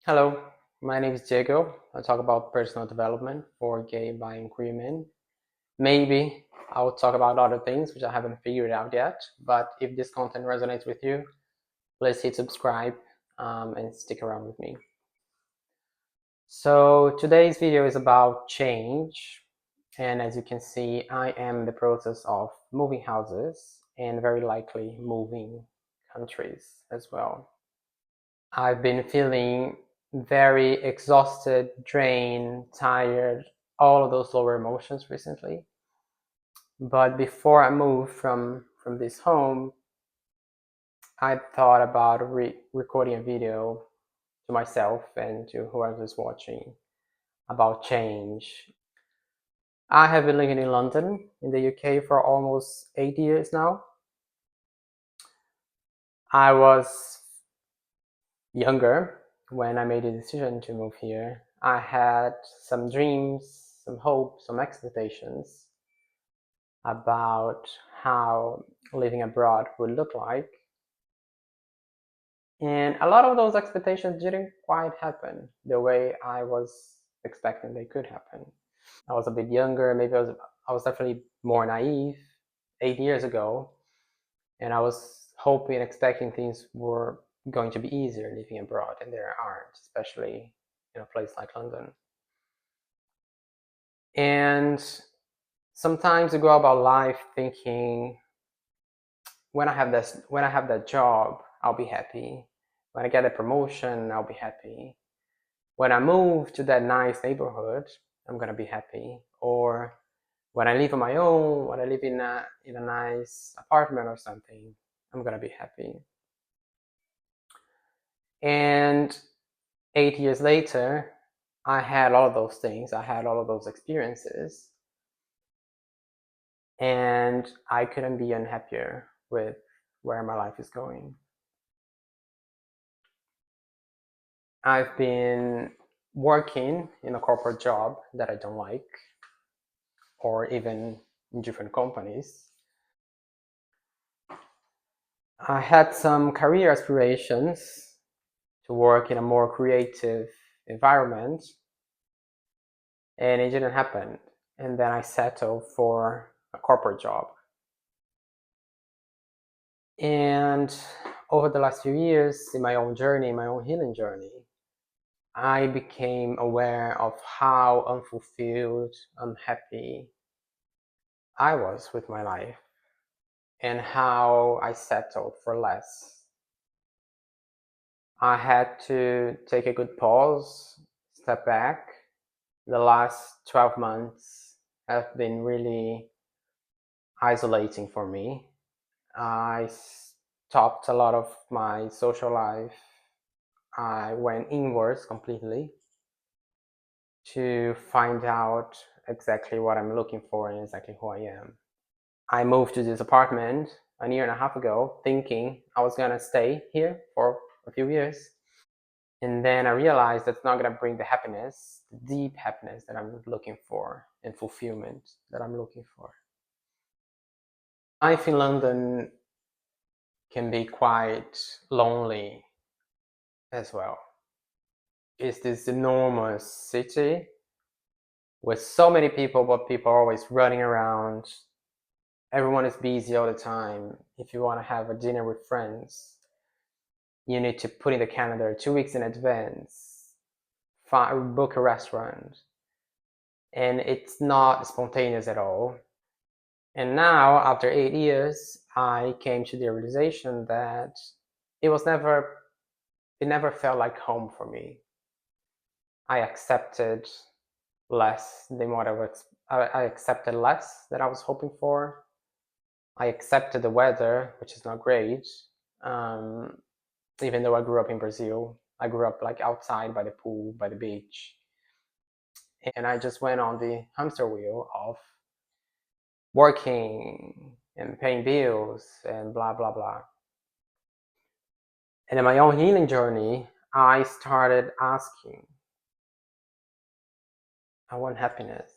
Hello, my name is Diego. I talk about personal development for gay, bi, and queer men. Maybe I'll talk about other things which I haven't figured out yet. But if this content resonates with you, please hit subscribe and stick around with me. So today's video is about change. And as you can see, I am in the process of moving houses and very likely moving countries as well. I've been feeling very exhausted, drained, tired, all of those lower emotions recently. But before I moved from this home, I thought about recording a video to myself and to whoever's watching about change. I have been living in London, in the UK, for almost 8 years now. I was younger when I made the decision to move here. I had some dreams, some hopes, some expectations about how living abroad would look like. And a lot of those expectations didn't quite happen the way I was expecting they could happen. I was a bit younger, maybe I was definitely more naive 8 years ago, and I was hoping, expecting things were going to be easier living abroad, and there aren't, especially in a place like London. And sometimes you go about life thinking, when I have that job, I'll be happy. When I get a promotion, I'll be happy. When I move to that nice neighborhood, I'm gonna be happy. Or when I live on my own, when I live in a nice apartment or something, I'm gonna be happy. And 8 years later, I had all of those things. I had all of those experiences, and I couldn't be unhappier with where my life is going. I've been working in a corporate job that I don't like, or even in different companies. I had some career aspirations to work in a more creative environment, and it didn't happen. And then I settled for a corporate job. And over the last few years, in my own journey, my own healing journey, I became aware of how unfulfilled, unhappy I was with my life, and how I settled for less. I had to take a good pause, step back. The last 12 months have been really isolating for me. I stopped a lot of my social life. I went inwards completely to find out exactly what I'm looking for and exactly who I am. I moved to this apartment a year and a half ago thinking I was gonna stay here for a few years. And then I realized that's not gonna bring the happiness, the deep happiness that I'm looking for and fulfillment that I'm looking for. Life in London can be quite lonely as well. It's this enormous city with so many people, but people are always running around. Everyone is busy all the time. If you want to have a dinner with friends, you need to put in the calendar 2 weeks in advance, book a restaurant, and it's not spontaneous at all. And now, after 8 years, I came to the realization that it was never, it never felt like home for me. I accepted less than what I accepted less than I was hoping for. I accepted the weather, which is not great. Um, Even though I grew up in Brazil, I grew up like outside by the pool, by the beach, and I just went on the hamster wheel of working and paying bills and blah blah blah. And in my own healing journey, I started asking, I want happiness,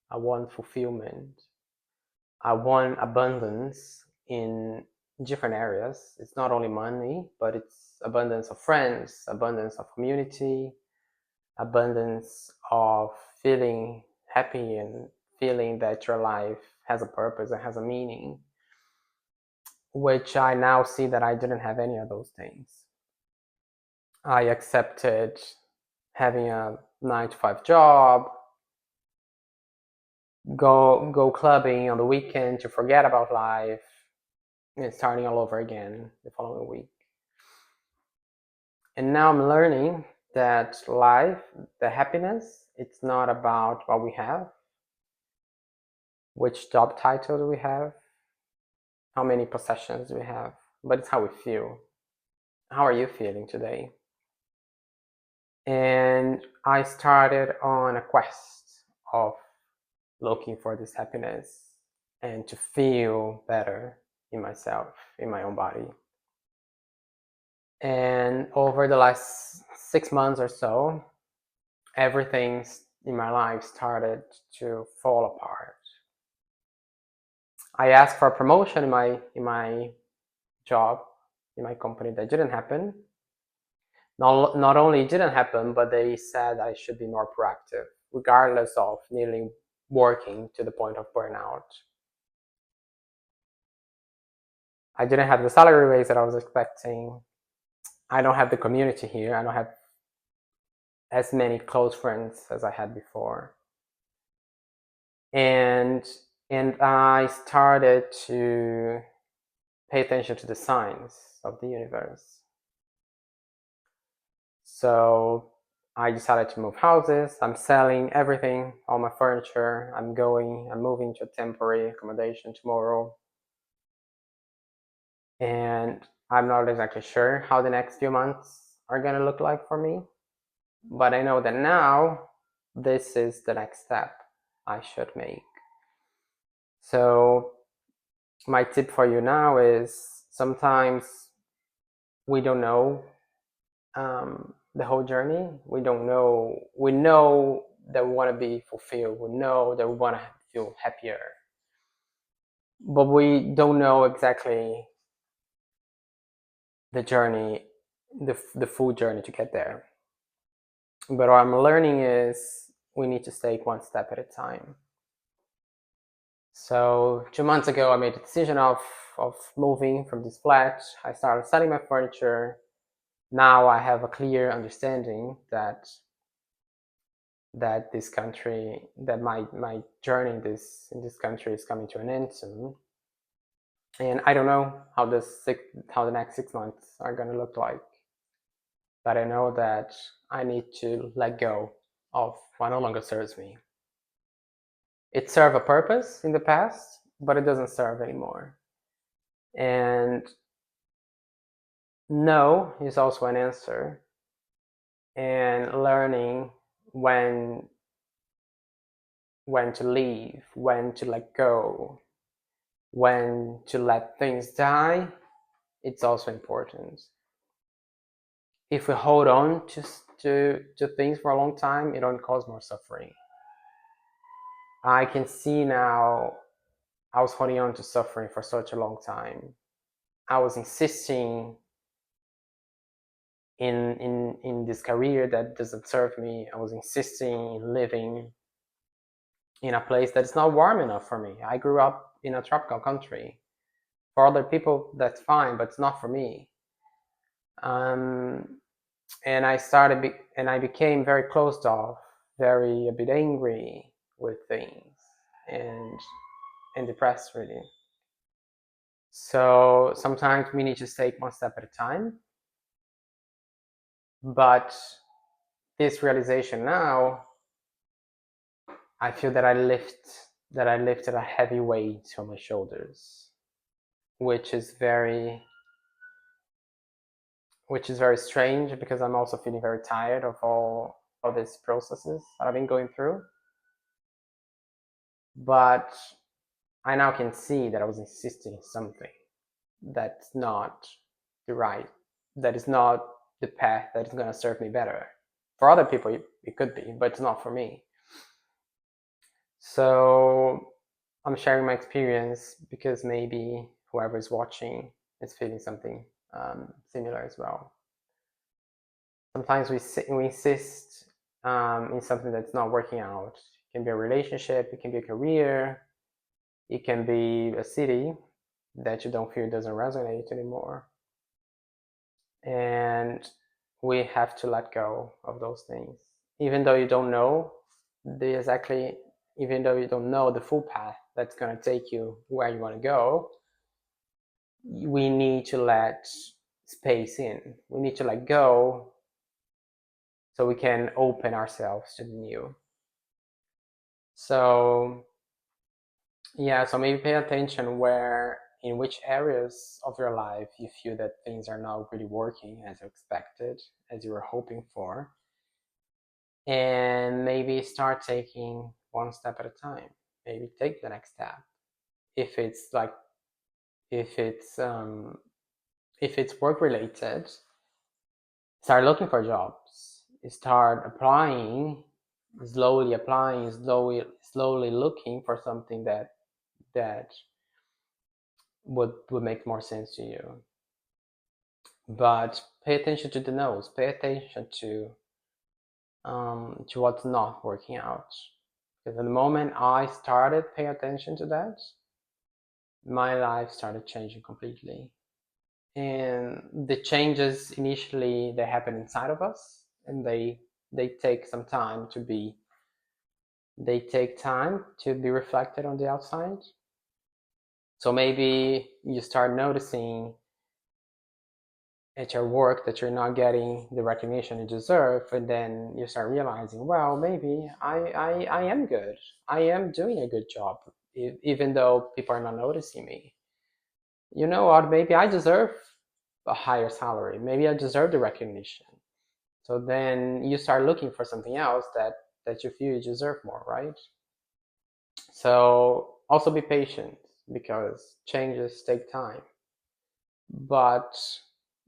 I want fulfillment, I want abundance in different areas. It's not only money, but it's abundance of friends, abundance of community, abundance of feeling happy and feeling that your life has a purpose and has a meaning, which I now see that I didn't have any of those things. I accepted having a 9 to 5 job, go clubbing on the weekend to forget about life, and starting all over again the following week. And now I'm learning that life, the happiness, it's not about what we have, which job title do we have, how many possessions do we have, but it's how we feel. How are you feeling today? And I started on a quest of looking for this happiness and to feel better in myself, in my own body. And over the last 6 months or so, everything in my life started to fall apart. I asked for a promotion in my job, in my company. That didn't happen. Not only it didn't happen, but they said I should be more proactive, regardless of nearly working to the point of burnout. I didn't have the salary raise that I was expecting. I don't have the community here. I don't have as many close friends as I had before. And I started to pay attention to the signs of the universe. So I decided to move houses. I'm selling everything, all my furniture. I'm moving to a temporary accommodation tomorrow. And I'm not exactly sure how the next few months are going to look like for me. But I know that now this is the next step I should make. So my tip for you now is sometimes we don't know the whole journey. We don't know. We know that we want to be fulfilled. We know that we want to feel happier, but we don't know exactly the journey, the full journey to get there. But what I'm learning is we need to take one step at a time. So 2 months ago, I made the decision of moving from this flat. I started selling my furniture. Now I have a clear understanding that this country, that my journey in this country is coming to an end soon. And I don't know how the next 6 months are going to look like, but I know that I need to let go of what no longer serves me. It served a purpose in the past, but it doesn't serve anymore. And no is also an answer. And learning when to leave, when to let go, when to let things die, it's also important. If we hold on to things for a long time, it only causes more suffering. I can see now I was holding on to suffering for such a long time. I was insisting in this career that doesn't serve me. I was insisting in living in a place that's not warm enough for me. I grew up in a tropical country. For other people, that's fine, but it's not for me. And I became very closed off, a bit angry with things, and depressed, really. So sometimes we need to take one step at a time. But this realization now, I feel that I lifted a heavy weight on my shoulders, which is very strange, because I'm also feeling very tired of all of these processes that I've been going through. But I now can see that I was insisting something that's not that is not the path that is going to serve me better. For other people, it could be, but it's not for me. So I'm sharing my experience because maybe whoever is watching is feeling something similar as well. Sometimes we insist in something that's not working out. It can be a relationship, it can be a career, it can be a city that you don't feel doesn't resonate anymore. And we have to let go of those things. Even though you don't know even though you don't know the full path that's going to take you where you want to go, we need to let space in. We need to let go so we can open ourselves to the new. So yeah, so maybe pay attention in which areas of your life you feel that things are not really working as you expected, as you were hoping for, and maybe start taking one step at a time. Maybe take the next step. If it's like if it's work related, start looking for jobs. Start applying, slowly applying, slowly looking for something that would make more sense to you. But pay attention to the no's. Pay attention to what's not working out. Because at the moment I started paying attention to that, my life started changing completely. And the changes initially they happen inside of us, and they take some time to be reflected on the outside. So maybe you start noticing at your work that you're not getting the recognition you deserve, and then you start realizing, well, maybe I am good. I am doing a good job, even though people are not noticing me. You know what? Maybe I deserve a higher salary. Maybe I deserve the recognition. So then you start looking for something else that you feel you deserve more, right? So also be patient, because changes take time. But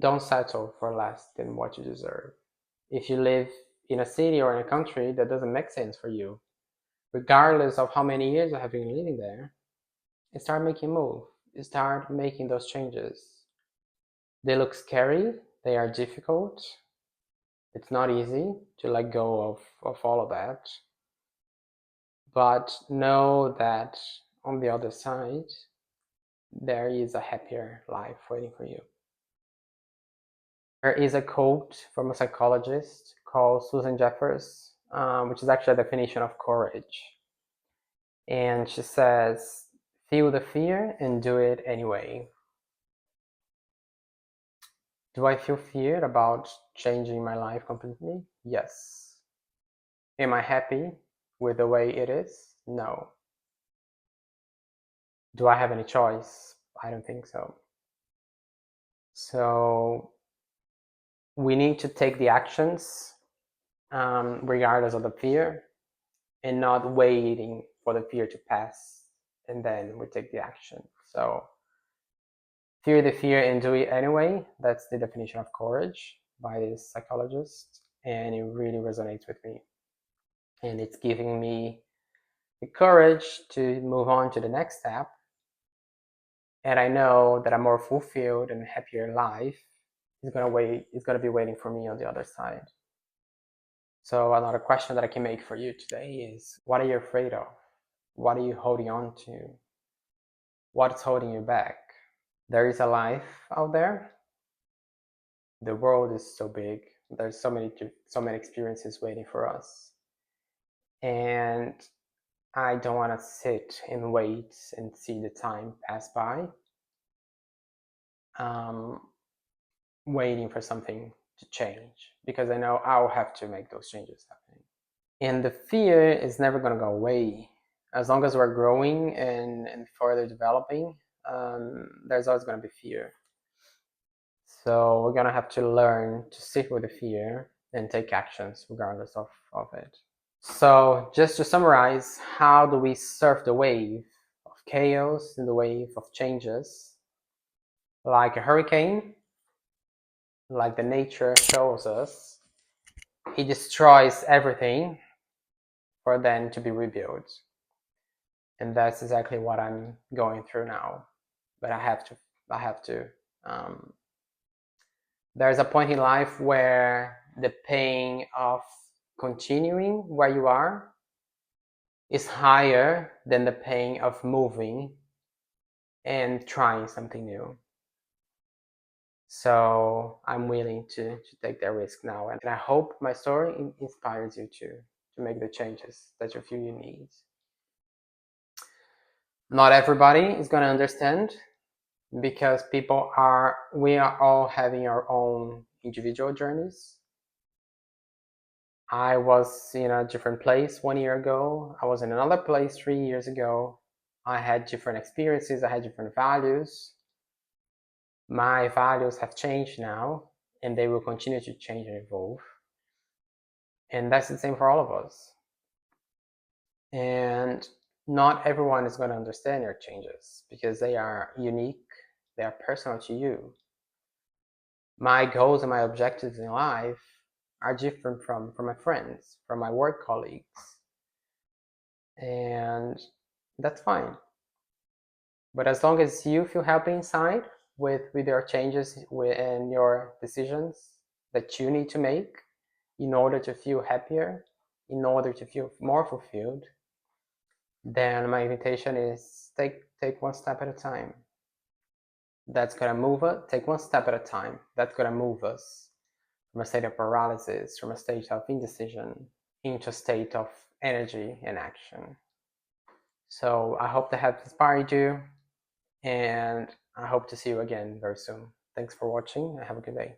don't settle for less than what you deserve. If you live in a city or in a country that doesn't make sense for you, regardless of how many years you have been living there, start making a move. Start making those changes. They look scary, they are difficult. It's not easy to let go of all of that. But know that on the other side, there is a happier life waiting for you. There is a quote from a psychologist called Susan Jeffers, which is actually a definition of courage. And she says, feel the fear and do it anyway. Do I feel feared about changing my life completely? Yes. Am I happy with the way it is? No. Do I have any choice? I don't think so. So we need to take the actions regardless of the fear, and not waiting for the fear to pass and then we take the action. So fear the fear and do it anyway. That's the definition of courage by this psychologist, and it really resonates with me. And it's giving me the courage to move on to the next step. And I know that a more fulfilled and happier life is gonna be waiting for me on the other side. So another question that I can make for you today is, what are you afraid of? What are you holding on to? What's holding you back? There is a life out there. The world is so big. There's so many experiences waiting for us. And I don't want to sit and wait and see the time pass by, waiting for something to change, because I know I'll have to make those changes happen. And the fear is never going to go away. As long as we're growing and further developing, there's always going to be fear. So we're going to have to learn to sit with the fear and take actions regardless of it. So just to summarize, how do we surf the wave of chaos and the wave of changes? Like a hurricane, like the nature shows us, it destroys everything for then to be rebuilt. And that's exactly what I'm going through now. But I have to there's a point in life where the pain of continuing where you are is higher than the pain of moving and trying something new. So I'm willing to take that risk now, and I hope my story inspires you to make the changes that you feel you need. Not everybody is going to understand, because we are all having our own individual journeys. I was in a different place 1 year ago. I was in another place 3 years ago. I had different experiences. I had different values. My values have changed now, and they will continue to change and evolve. And that's the same for all of us. And not everyone is going to understand your changes, because they are unique. They are personal to you. My goals and my objectives in life are different from my friends, from my work colleagues. And that's fine. But as long as you feel happy inside with your changes and your decisions that you need to make in order to feel happier, in order to feel more fulfilled, then my invitation is take one step at a time. That's gonna move us. Take one step at a time. That's gonna move us from a state of paralysis, from a state of indecision, into a state of energy and action. So I hope to have inspired you, and I hope to see you again very soon. Thanks for watching, and have a good day.